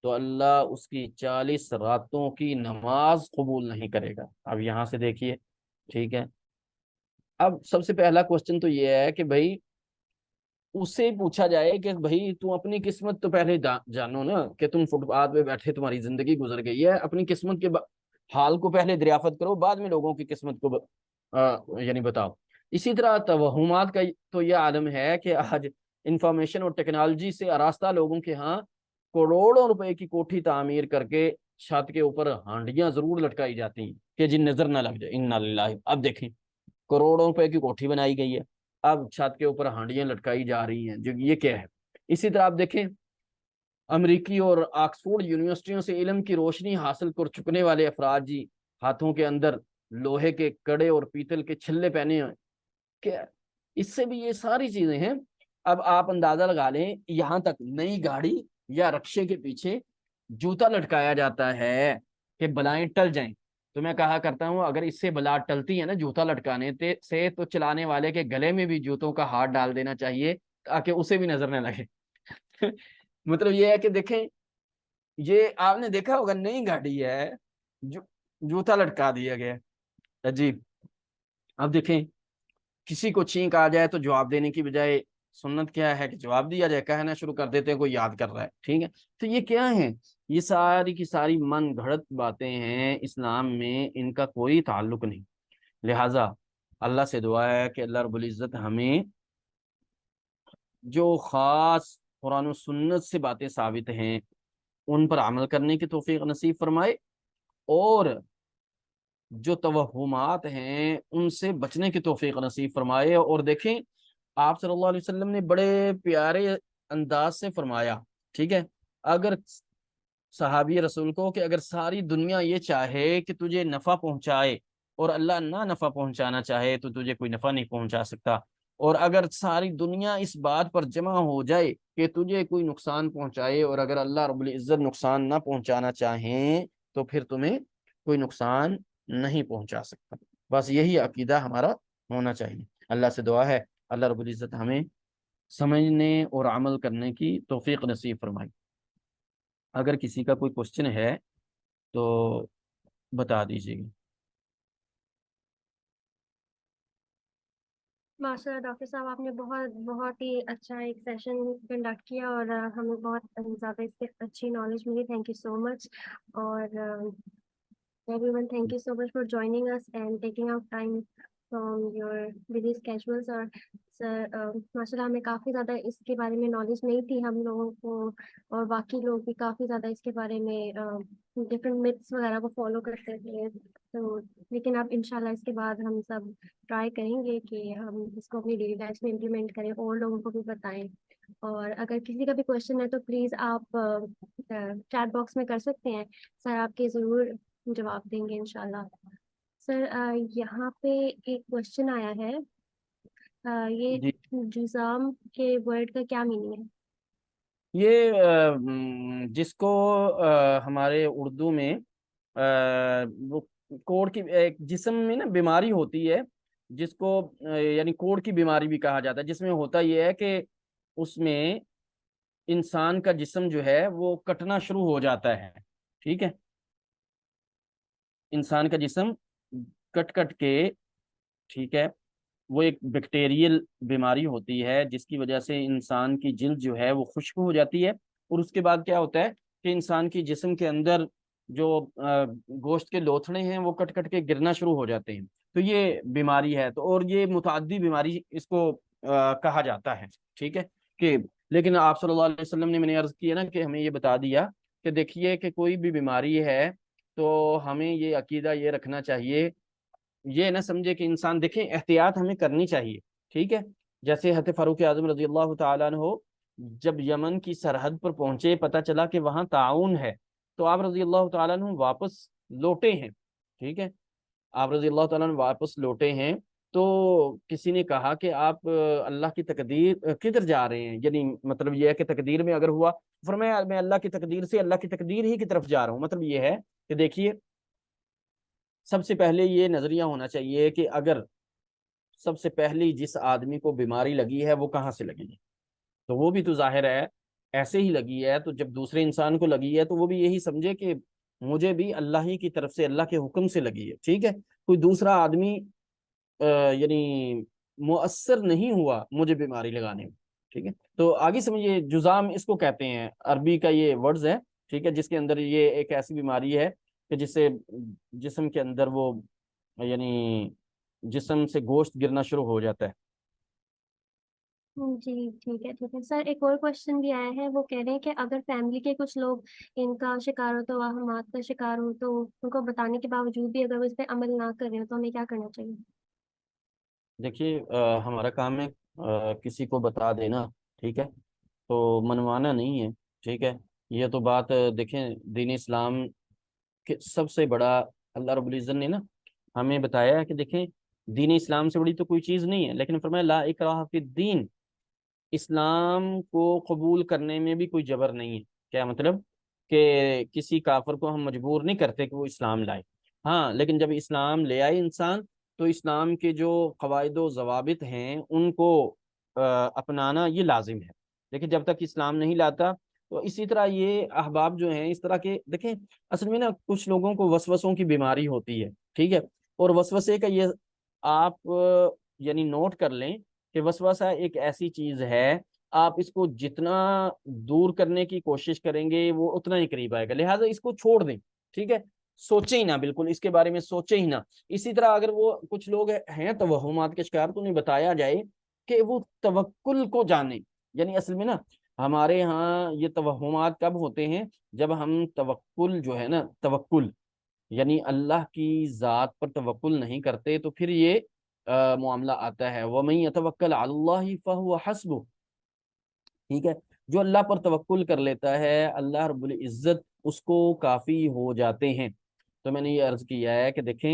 تو اللہ اس کی 40 راتوں کی نماز قبول نہیں کرے گا۔ اب یہاں سے دیکھیے، ٹھیک ہے، اب سب سے پہلا کوشچن تو یہ ہے کہ بھائی اس سے پوچھا جائے کہ بھائی تم اپنی قسمت تو پہلے جانو نا، کہ تم فٹ پاتھ پہ بیٹھے تمہاری زندگی گزر گئی ہے، اپنی قسمت کے حال کو پہلے دریافت کرو، بعد میں لوگوں کی قسمت کو یعنی بتاؤ۔ اسی طرح توہمات کا تو یہ عالم ہے کہ آج انفارمیشن اور ٹیکنالوجی سے آراستہ لوگوں کے ہاں کروڑوں روپے کی کوٹھی تعمیر کر کے چھت کے اوپر ہانڈیاں ضرور لٹکائی جاتی ہیں کہ جن نظر نہ لگ جائے، انا للہ۔ اب دیکھیں کروڑوں روپے کی کوٹھی بنائی گئی ہے، اب چھت کے اوپر ہانڈیاں لٹکائی جا رہی ہیں، جو یہ کیا ہے؟ اسی طرح آپ دیکھیں امریکی اور آکسفورڈ یونیورسٹیوں سے علم کی روشنی حاصل کر چکنے والے افراد جی ہاتھوں کے اندر لوہے کے کڑے اور پیتل کے چھلے پہنے ہیں، کہ اس سے بھی یہ ساری چیزیں ہیں۔ اب آپ اندازہ لگا لیں، یہاں تک نئی گاڑی یا رکشے کے پیچھے جوتا لٹکایا جاتا ہے کہ بلائیں ٹل جائیں، تو میں کہا کرتا ہوں اگر اس سے بلا ٹلتی ہے نا جوتا لٹکانے سے، تو چلانے والے کے گلے میں بھی جوتوں کا ہاتھ ڈال دینا چاہیے تاکہ اسے بھی نظر نہ لگے۔ مطلب یہ ہے کہ دیکھیں، یہ آپ نے دیکھا ہوگا نئی گاڑی ہے، جوتا لٹکا دیا گیا، عجیب۔ اب دیکھیں کسی کو چھینک آ جائے تو جواب دینے کی بجائے سنت کیا ہے کہ جواب دیا جائے، کہنا شروع کر دیتے ہیں کوئی یاد کر رہا ہے، ٹھیک ہے، تو یہ کیا ہے؟ یہ ساری کی ساری من گھڑت باتیں ہیں، اسلام میں ان کا کوئی تعلق نہیں۔ لہٰذا اللہ سے دعا ہے کہ اللہ رب العزت ہمیں جو خاص قرآن و سنت سے باتیں ثابت ہیں ان پر عمل کرنے کی توفیق نصیب فرمائے، اور جو توہمات ہیں ان سے بچنے کی توفیق نصیب فرمائے۔ اور دیکھیں آپ صلی اللہ علیہ وسلم نے بڑے پیارے انداز سے فرمایا، ٹھیک ہے، اگر صحابی رسول کو کہ اگر ساری دنیا یہ چاہے کہ تجھے نفع پہنچائے اور اللہ نہ نفع پہنچانا چاہے تو تجھے کوئی نفع نہیں پہنچا سکتا، اور اگر ساری دنیا اس بات پر جمع ہو جائے کہ تجھے کوئی نقصان پہنچائے، اور اگر اللہ رب العزت نقصان نہ پہنچانا چاہیں تو پھر تمہیں کوئی نقصان نہیں پہنچا سکتا۔ بس یہی عقیدہ ہمارا ہونا چاہیے۔ اللہ سے دعا ہے اللہ رب العزت ہمیں سمجھنے اور عمل کرنے کی توفیق نصیب فرمائے۔ اگر کسی کا کوئی کوشچن ہے تو بتا دیجیے گا۔ ماشاء اللہ ڈاکٹر صاحب، آپ نے بہت بہت ہی اچھا ایک سیشن کنڈکٹ کیا، اور ہمیں بہت زیادہ اس سے اچھی نالج ملی۔ تھینک یو سو مچ، اور everyone, thank you so much for joining us and taking out time from your busy schedules. اور سر ماشاء اللہ ہمیں کافی زیادہ اس کے بارے میں نالج نہیں تھی ہم لوگوں کو، اور باقی لوگ بھی کافی زیادہ اس کے بارے میں ڈفرینٹ متس وغیرہ کو فالو کرتے تھے، تو لیکن اب انشاءاللہ اس کے بعد ہم سب ٹرائی کریں گے کہ ہم اس کو اپنی ڈیلی لائف میں امپلیمنٹ کریں اور لوگوں کو بھی بتائیں۔ اور اگر کسی کا بھی کوشچن ہے تو پلیز آپ چیٹ باکس میں کر سکتے ہیں، سر آپ کے ضرور جواب دیں گے انشاءاللہ۔ سر یہاں پہ ایک کوشچن آیا ہے، یہ جی، جزام کے ورڈ کا کیا میننگ ہے؟ یہ جس کو ہمارے اردو میں وہ کوڑ کی ایک جسم میں نا بیماری ہوتی ہے، جس کو یعنی کوڑ کی بیماری بھی کہا جاتا ہے، جس میں ہوتا یہ ہے کہ اس میں انسان کا جسم جو ہے وہ کٹنا شروع ہو جاتا ہے، ٹھیک ہے، انسان کا جسم کٹ کٹ کے، ٹھیک ہے، وہ ایک بیکٹیریل بیماری ہوتی ہے جس کی وجہ سے انسان کی جلد جو ہے وہ خشک ہو جاتی ہے، اور اس کے بعد کیا ہوتا ہے کہ انسان کی جسم کے اندر جو گوشت کے لوتھڑے ہیں وہ کٹ کٹ کے گرنا شروع ہو جاتے ہیں، تو یہ بیماری ہے، تو اور یہ متعدی بیماری اس کو کہا جاتا ہے، ٹھیک ہے، کہ لیکن آپ صلی اللہ علیہ وسلم نے، میں نے عرض کیا نا کہ ہمیں یہ بتا دیا کہ دیکھیے کہ کوئی بھی بیماری ہے تو ہمیں یہ عقیدہ یہ رکھنا چاہیے، یہ نہ سمجھے کہ انسان، دیکھیں احتیاط ہمیں کرنی چاہیے، ٹھیک ہے، جیسے حضرت فاروق اعظم رضی اللہ تعالیٰ عنہ جب یمن کی سرحد پر پہنچے، پتہ چلا کہ وہاں طاعون ہے، تو آپ رضی اللہ تعالیٰ عنہ واپس لوٹے ہیں، ٹھیک ہے، آپ رضی اللہ تعالیٰ عنہ واپس لوٹے ہیں، تو کسی نے کہا کہ آپ اللہ کی تقدیر کدھر جا رہے ہیں، یعنی مطلب یہ ہے کہ تقدیر میں اگر ہوا، فرمایا میں اللہ کی تقدیر سے اللہ کی تقدیر ہی کی طرف جا رہا ہوں، مطلب یہ ہے کہ دیکھیے سب سے پہلے یہ نظریہ ہونا چاہیے کہ اگر سب سے پہلی جس آدمی کو بیماری لگی ہے وہ کہاں سے لگی ہے، تو وہ بھی تو ظاہر ہے ایسے ہی لگی ہے، تو جب دوسرے انسان کو لگی ہے تو وہ بھی یہی سمجھے کہ مجھے بھی اللہ ہی کی طرف سے، اللہ کے حکم سے لگی ہے، ٹھیک ہے، کوئی دوسرا آدمی یعنی مؤثر نہیں ہوا مجھے بیماری لگانے میں، ٹھیک ہے، تو آگے سمجھیے جزام اس کو کہتے ہیں، عربی کا یہ ورڈز ہے، ٹھیک ہے، جس کے اندر یہ ایک ایسی بیماری ہے کہ جس سے جسم کے اندر وہ یعنی جسم سے گوشت گرنا شروع ہو جاتا ہے۔ جی ٹھیک ہے ٹھیک ہے سر، ایک اور کوشچن بھی آیا ہے، وہ کہہ رہے ہیں کہ اگر فیملی کے کچھ لوگ ان کا شکار ہو، تو وہمات کا شکار ہو، تو ان کو بتانے کے باوجود بھی اگر وہ اس پہ عمل نہ کر رہے ہو تو ہمیں کیا کرنا چاہیے؟ دیکھیے ہمارا کام ہے کسی کو بتا دینا، ٹھیک ہے، تو منوانا نہیں ہے، ٹھیک ہے، یہ تو بات دیکھیں دین اسلام کے سب سے بڑا، اللہ رب العزت نے نا ہمیں بتایا ہے کہ دیکھیں دین اسلام سے بڑی تو کوئی چیز نہیں ہے، لیکن فرمایا لا اکراہ فی الدین، اسلام کو قبول کرنے میں بھی کوئی جبر نہیں ہے، کیا مطلب کہ کسی کافر کو ہم مجبور نہیں کرتے کہ وہ اسلام لائے، ہاں لیکن جب اسلام لے آئے انسان تو اسلام کے جو قواعد و ضوابط ہیں ان کو اپنانا یہ لازم ہے، لیکن جب تک اسلام نہیں لاتا تو اسی طرح یہ احباب جو ہیں اس طرح کے، دیکھیں اصل میں نا کچھ لوگوں کو وسوسوں کی بیماری ہوتی ہے، ٹھیک ہے، اور وسوسے کا یہ آپ یعنی نوٹ کر لیں کہ وسوسہ ایک ایسی چیز ہے، آپ اس کو جتنا دور کرنے کی کوشش کریں گے وہ اتنا ہی قریب آئے گا، لہٰذا اس کو چھوڑ دیں، ٹھیک ہے، سوچیں ہی نہ، بالکل اس کے بارے میں سوچیں ہی نہ۔ اسی طرح اگر وہ کچھ لوگ ہیں توہمات کے شکار، تو انہیں بتایا جائے کہ وہ توکل کو جانیں، یعنی اصل میں نا ہمارے ہاں یہ توہمات کب ہوتے ہیں، جب ہم توکل جو ہے نا، توکل یعنی اللہ کی ذات پر توکل نہیں کرتے، تو پھر یہ معاملہ آتا ہے وَمَن يَتَوَكَّلْ عَلَى اللَّهِ فَهُوَ حَسْبُهُ، ٹھیک ہے، جو اللہ پر توکل کر لیتا ہے اللہ رب العزت اس کو کافی ہو جاتے ہیں۔ تو میں نے یہ عرض کیا ہے کہ دیکھیں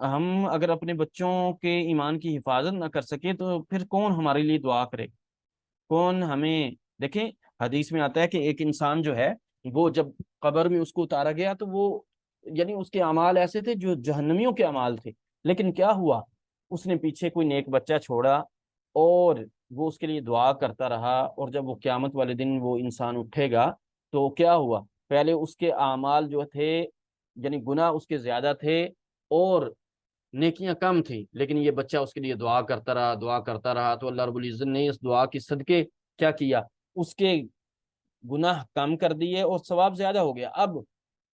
ہم اگر اپنے بچوں کے ایمان کی حفاظت نہ کر سکے تو پھر کون ہمارے لیے دعا کرے، کون ہمیں؟ دیکھیں حدیث میں آتا ہے کہ ایک انسان جو ہے وہ جب قبر میں اس کو اتارا گیا تو وہ یعنی اس کے اعمال ایسے تھے جو جہنمیوں کے اعمال تھے، لیکن کیا ہوا، اس نے پیچھے کوئی نیک بچہ چھوڑا اور وہ اس کے لیے دعا کرتا رہا، اور جب وہ قیامت والے دن وہ انسان اٹھے گا تو کیا ہوا، پہلے اس کے اعمال جو تھے یعنی گناہ اس کے زیادہ تھے اور نیکیاں کم تھی، لیکن یہ بچہ اس کے لیے دعا کرتا رہا، دعا کرتا رہا، تو اللہ رب العزت نے اس دعا کی صدقے کیا کیا، اس کے گناہ کم کر دیے اور ثواب زیادہ ہو گیا۔ اب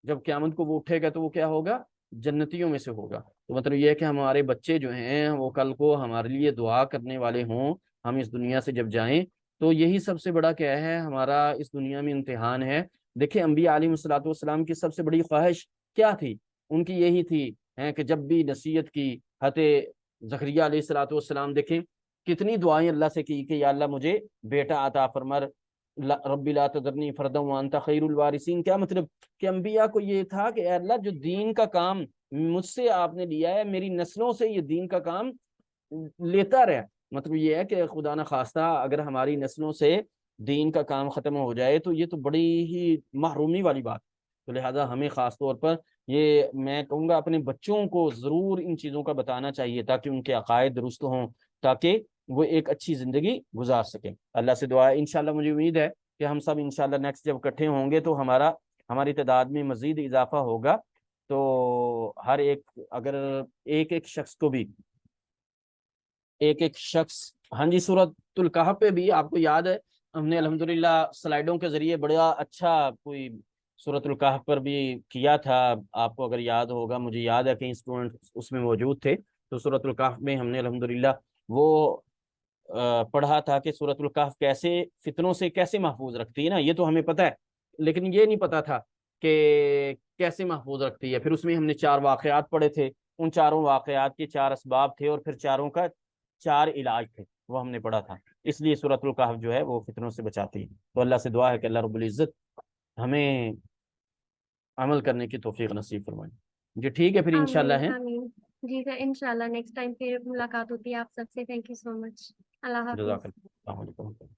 جب قیامت کو وہ اٹھے گا تو وہ کیا ہوگا، جنتیوں میں سے ہوگا۔ تو مطلب یہ ہے کہ ہمارے بچے جو ہیں وہ کل کو ہمارے لیے دعا کرنے والے ہوں، ہم اس دنیا سے جب جائیں تو یہی سب سے بڑا کیا ہے، ہمارا اس دنیا میں امتحان ہے۔ دیکھیں انبیاء علیہ الصلوۃ والسلام کی سب سے بڑی خواہش کیا تھی، ان کی یہی تھی کہ جب بھی نصیحت کی، حضرت زکریہ علیہ الصلوۃ والسلام دیکھیں کتنی دعائیں اللہ سے کی کہ یا اللہ مجھے بیٹا عطا فرما، رب لا تذرنی فردا وانت خیر الوارثین۔ کیا مطلب کہ انبیاء کو یہ تھا کہ اے اللہ جو دین کا کام مجھ سے آپ نے لیا ہے، میری نسلوں سے یہ دین کا کام لیتا رہے۔ مطلب یہ ہے کہ خدا نہ خواستہ اگر ہماری نسلوں سے دین کا کام ختم ہو جائے تو یہ تو بڑی ہی محرومی والی بات، تو لہٰذا ہمیں خاص طور پر یہ میں کہوں گا اپنے بچوں کو ضرور ان چیزوں کا بتانا چاہیے تاکہ ان کے عقائد درست ہوں، تاکہ وہ ایک اچھی زندگی گزار سکیں۔ اللہ سے دعا ہے، انشاءاللہ مجھے امید ہے کہ ہم سب انشاءاللہ نیکسٹ جب اکٹھے ہوں گے تو ہماری تعداد میں مزید اضافہ ہوگا، تو ہر ایک اگر ایک ایک شخص کو بھی ایک ایک شخص، ہاں جی سورۃ الکہف پہ بھی آپ کو یاد ہے ہم نے الحمدللہ سلائیڈوں کے ذریعے بڑا اچھا کوئی سورۃ الکہف پر بھی کیا تھا، آپ کو اگر یاد ہوگا، مجھے یاد ہے کہ اسٹوڈنٹ اس میں موجود تھے، تو سورۃ الکہف میں ہم نے الحمدللہ وہ پڑھا تھا کہ سورۃ الکہف کیسے فتنوں سے کیسے محفوظ رکھتی ہے نا، یہ تو ہمیں پتہ ہے، لیکن یہ نہیں پتا تھا کہ کیسے محفوظ رکھتی ہے۔ پھر اس میں ہم نے 4 واقعات پڑھے تھے، ان چاروں واقعات کے 4 اسباب تھے اور پھر چاروں کا 4 علاج تھے، وہ ہم نے پڑھا تھا۔ اس لیے سورۃ الکہف جو ہے وہ فتنوں سے بچاتی ہے۔ تو اللہ سے دعا ہے کہ اللہ رب العزت ہمیں عمل کرنے کی توفیق نصیب فرمائے۔ جی ٹھیک ہے پھر انشاءاللہ آمین ہے، آمین۔ جی سر انشاءاللہ نیکسٹ ٹائم پھر ملاقات ہوتی ہے آپ سب سے۔ تھینک یو سو مچ۔ اللہ جزاک حافظ۔ اللہ، السلام علیکم۔